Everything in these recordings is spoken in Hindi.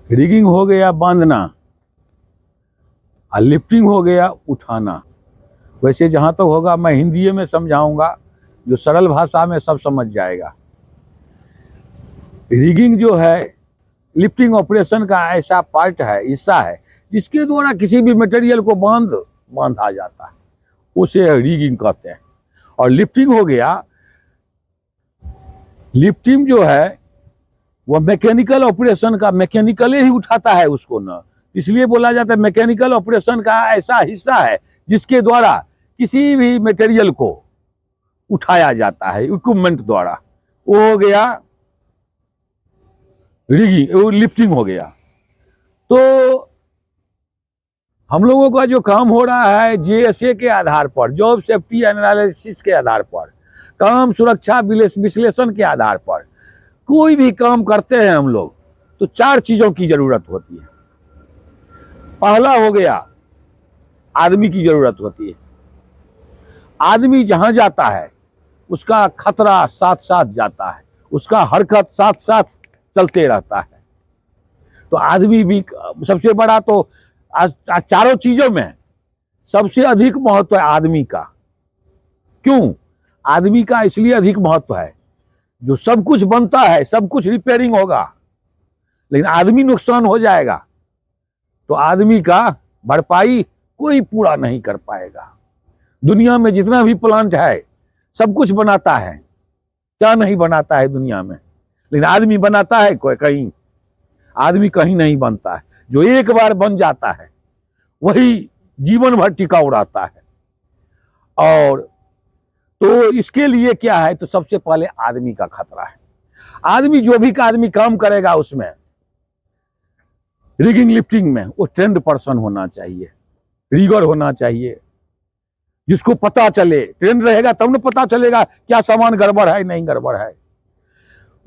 रिगिंग हो गया बांधना और लिफ्टिंग हो गया उठाना। वैसे जहाँ तक होगा मैं हिंदी में समझाऊंगा, जो सरल भाषा में सब समझ जाएगा। रिगिंग जो है लिफ्टिंग ऑपरेशन का ऐसा पार्ट है, हिस्सा है, जिसके द्वारा किसी भी मटेरियल को बांधा जाता है, उसे रिगिंग कहते हैं। और लिफ्टिंग हो गया, लिफ्टिंग जो है वह मैकेनिकल ऑपरेशन का, मैकेनिकली ही उठाता है उसको ना, इसलिए बोला जाता है मैकेनिकल ऑपरेशन का ऐसा हिस्सा है जिसके द्वारा किसी भी मटेरियल को उठाया जाता है इक्विपमेंट द्वारा। वो हो गया रिगिंग, वो लिफ्टिंग हो गया। तो हम लोगों का जो काम हो रहा है JSA के आधार पर, जॉब सेफ्टी एनालिसिस के आधार पर, काम सुरक्षा विश्लेषण के आधार पर कोई भी काम करते हैं हम लोग, तो 4 चीजों की जरूरत होती है। पहला हो गया आदमी की जरूरत होती है। आदमी जहां जाता है उसका खतरा साथ साथ जाता है, उसका हरकत साथ साथ चलते रहता है। तो आदमी भी सबसे बड़ा, तो आज चारों चीजों में सबसे अधिक महत्व है आदमी का। क्यों आदमी का इसलिए अधिक महत्व है, जो सब कुछ बनता है, सब कुछ रिपेयरिंग होगा, लेकिन आदमी नुकसान हो जाएगा तो आदमी का भरपाई कोई पूरा नहीं कर पाएगा। दुनिया में जितना भी प्लांट है सब कुछ बनाता है, क्या नहीं बनाता है दुनिया में, लेकिन आदमी बनाता है कोई कहीं, आदमी कहीं नहीं बनता है। जो एक बार बन जाता है वही जीवन भर टिकाऊ रहता है। और तो इसके लिए क्या है, तो सबसे पहले आदमी का खतरा है। आदमी जो भी आदमी काम करेगा उसमें रिगिंग लिफ्टिंग में वो ट्रेंड पर्सन होना चाहिए, रिगर होना चाहिए, जिसको पता चले। ट्रेंड रहेगा तब न पता चलेगा क्या सामान गड़बड़ है नहीं गड़बड़ है।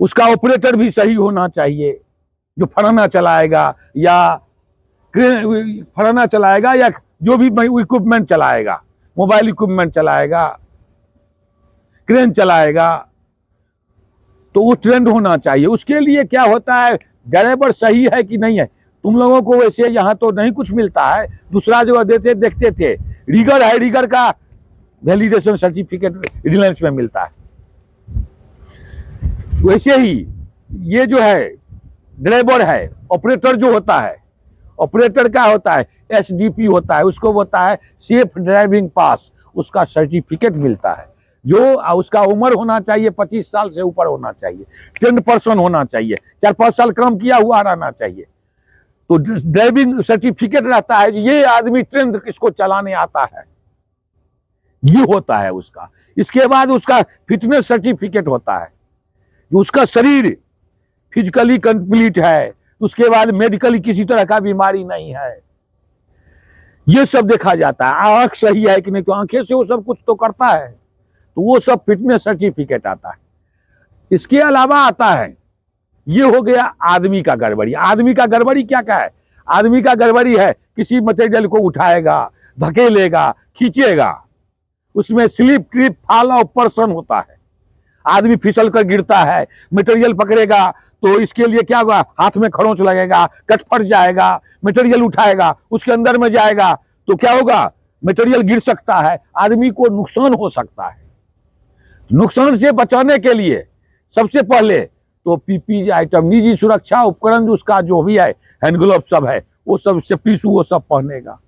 उसका ऑपरेटर भी सही होना चाहिए, जो फड़ाना चलाएगा या जो भी इक्विपमेंट चलाएगा, मोबाइल इक्विपमेंट चलाएगा, क्रेन चलाएगा, तो वो ट्रेंड होना चाहिए। उसके लिए क्या होता है, ड्राइवर सही है कि नहीं है। तुम लोगों को वैसे यहाँ तो नहीं कुछ मिलता है, दूसरा जगह देखते थे रिगर है, रिगर का वैलिडेशन सर्टिफिकेट रिलायंस में मिलता है। वैसे ही ये जो है ड्राइवर है, ऑपरेटर जो होता है, ऑपरेटर क्या होता है, SDP होता है, उसको होता है सेफ ड्राइविंग पास, उसका सर्टिफिकेट मिलता है। जो उसका उम्र होना चाहिए 25 साल से ऊपर होना चाहिए, ट्रेंड पर्सन होना चाहिए, 4-5 साल काम किया हुआ रहना चाहिए, तो ड्राइविंग सर्टिफिकेट रहता है, ये आदमी ट्रेंड इसको चलाने आता है, ये होता है उसका। इसके बाद उसका फिटनेस सर्टिफिकेट होता है, उसका शरीर फिजिकली कंप्लीट है, उसके बाद मेडिकली किसी तरह का बीमारी नहीं है, ये सब देखा जाता है। आंख सही है कि नहीं, तो आंखें से वो सब कुछ तो करता है, तो वो सब फिटनेस सर्टिफिकेट आता है। इसके अलावा आता है, ये हो गया आदमी का गड़बड़ी। आदमी का गड़बड़ी क्या क्या है, आदमी का गड़बड़ी है किसी मटेरियल को उठाएगा, धकेलेगा, खींचेगा, उसमें slip trip fall of person होता है। आदमी फिसल कर गिरता है, मटेरियल पकड़ेगा तो इसके लिए क्या होगा, हाथ में खरोंच लगेगा, कट फट जाएगा, मटेरियल उठाएगा उसके अंदर में जाएगा तो क्या होगा, मटेरियल गिर सकता है, आदमी को नुकसान हो सकता है। नुकसान से बचाने के लिए सबसे पहले तो PPE आइटम, निजी सुरक्षा उपकरण, उसका जो भी है, हैंड ग्लोव सब है, वो सब सेफ्टी शू वो सब पहनेगा।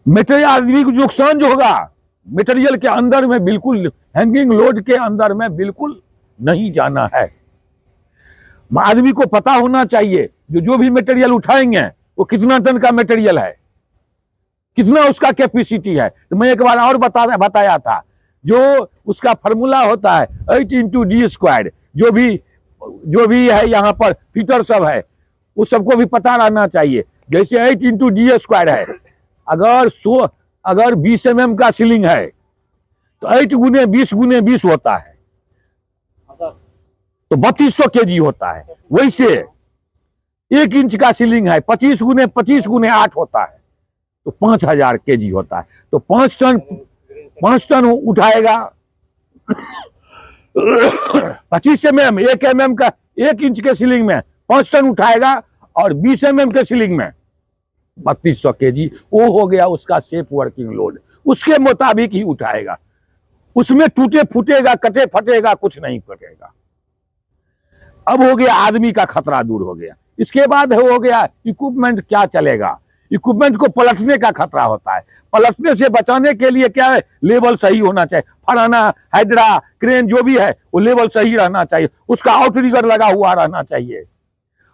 मटेरियल आदमी को नुकसान जो होगा, मटेरियल के अंदर में बिल्कुल, हैंगिंग लोड के अंदर में बिल्कुल नहीं जाना है। आदमी को पता होना चाहिए जो भी मटेरियल उठाएंगे वो कितना टन का मटेरियल है, कितना उसका कैपेसिटी है। तो मैं एक बार और बताया था, जो उसका फॉर्मूला होता है 8x D², जो भी है यहाँ पर फीटर सब है, उस सबको भी पता रहना चाहिए। जैसे 8x D² है, अगर 20 mm का सीलिंग है तो 8 गुने 20 होता है, तो 3200 kg होता है। वैसे 1 इंच का सीलिंग है, 25 गुने 8 होता है, तो 5000 kg होता है। तो 5 टन उठाएगा 25 mm, 1 mm का 1 इंच के सीलिंग में 5 टन उठाएगा और 20 mm के सीलिंग में 3200 kg, वो हो गया उसका सेफ वर्किंग लोड। उसके मुताबिक ही उठाएगा, उसमें टूटे फूटेगा, कटे फटेगा कुछ नहीं फटेगा। अब हो गया आदमी का खतरा दूर हो गया। इसके बाद हो गया इक्विपमेंट क्या चलेगा। इक्विपमेंट को पलटने का खतरा होता है। पलटने से बचाने के लिए क्या है, लेवल सही होना चाहिए। फलाना हाइड्रा क्रेन जो भी है वो लेवल सही रहना चाहिए, उसका आउटरिगर लगा हुआ रहना चाहिए,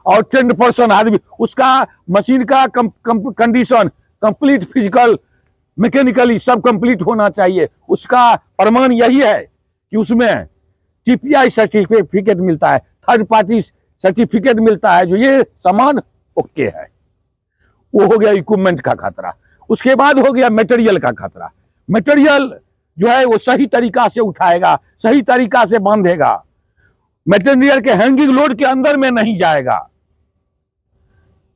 और 10% आदमी उसका मशीन का कंडीशन कंप्लीट फिजिकल मैकेनिकली सब कंप्लीट होना चाहिए। उसका प्रमाण यही है कि उसमें टीपीआई सर्टिफिकेट मिलता है, थर्ड पार्टी सर्टिफिकेट मिलता है, जो ये सामान ओके है। वो हो गया इक्विपमेंट का खतरा। उसके बाद हो गया मटेरियल का खतरा। मटेरियल जो है वो सही तरीका से उठाएगा, सही तरीका से बांधेगा, मटेरियल के हैंगिंग लोड के अंदर में नहीं जाएगा,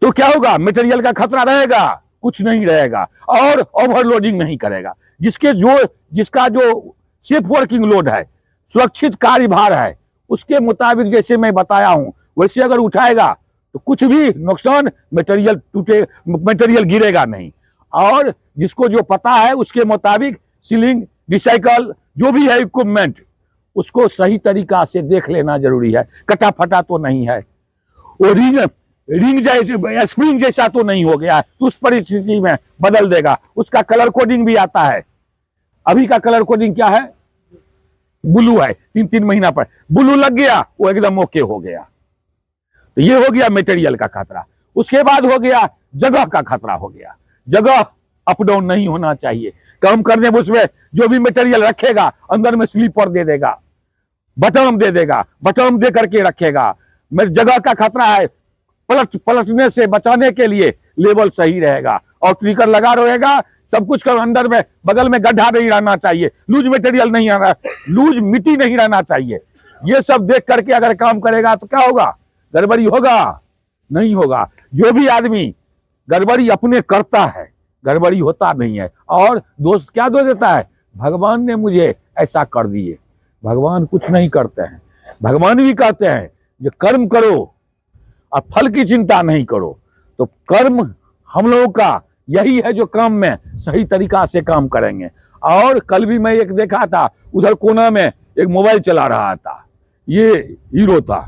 तो क्या होगा, मटेरियल का खतरा रहेगा, कुछ नहीं रहेगा, और ओवरलोडिंग नहीं करेगा। जिसका जो सेफ वर्किंग लोड है, सुरक्षित कार्यभार है, उसके मुताबिक जैसे मैं बताया हूं वैसे अगर उठाएगा तो कुछ भी नुकसान, मटेरियल गिरेगा नहीं। और जिसको जो पता है उसके मुताबिक सीलिंग रिसाइकल जो भी है इक्विपमेंट, उसको सही तरीका से देख लेना जरूरी है। कटा फटा तो नहीं है, वो रिंग जैसे स्प्रिंग जैसा तो नहीं हो गया है, तो उस परिस्थिति में बदल देगा। उसका कलर कोडिंग भी आता है। अभी का कलर कोडिंग क्या है, ब्लू है, 3-3 महीना पर ब्लू लग गया वो एकदम ओके हो गया। तो ये हो गया मटेरियल का खतरा। उसके बाद हो गया जगह का खतरा हो गया। जगह अप डाउन नहीं होना चाहिए। काम करने में उसमें जो भी मटेरियल रखेगा अंदर में स्लीपर दे देगा, बटन दे देगा, बटन दे करके रखेगा। जगह का खतरा है, पलटने से बचाने के लिए लेवल सही रहेगा और ट्रिगर लगा रहेगा। सब कुछ का अंदर में बगल में गड्ढा नहीं रहना चाहिए, लूज मटेरियल नहीं आना, लूज मिट्टी नहीं रहना चाहिए। ये सब देख करके अगर काम करेगा तो क्या होगा, गड़बड़ी होगा नहीं होगा। जो भी आदमी गड़बड़ी अपने करता है, गड़बड़ी होता नहीं है। और दोस्त क्या दो देता है, भगवान ने मुझे ऐसा कर दिए। भगवान कुछ नहीं करते हैं। भगवान भी कहते हैं जो कर्म करो और फल की चिंता नहीं करो। तो कर्म हम लोगों का यही है, जो काम में सही तरीका से काम करेंगे। और कल भी मैं एक देखा था, उधर कोना में एक मोबाइल चला रहा था, ये हीरो था,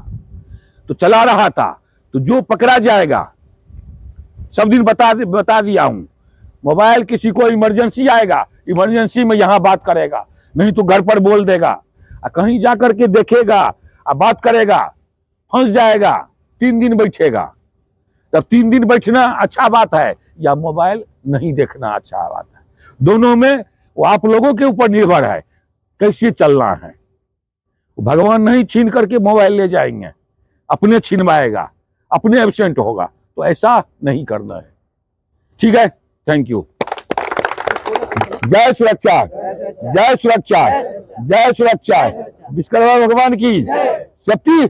तो चला रहा था, तो जो पकड़ा जाएगा, सब दिन बता दिया हूं, मोबाइल किसी को इमरजेंसी आएगा, इमरजेंसी में यहां बात करेगा, नहीं तो घर पर बोल देगा, कहीं जाकर के देखेगा और बात करेगा, फंस जाएगा, 3 दिन बैठेगा। तब 3 दिन बैठना अच्छा बात है या मोबाइल नहीं देखना अच्छा बात है। दोनों में वो आप लोगों के ऊपर निर्भर है कैसे चलना है। भगवान नहीं छीन करके मोबाइल ले जाएंगे, अपने छीनवाएगा, अपने एब्सेंट होगा, तो ऐसा नहीं करना है। ठीक है, थैंक यू। जय सुरक्षा, जय सुरक्षा, जय सुरक्षा। विश्वकर्मा भगवान की सेफ्टी।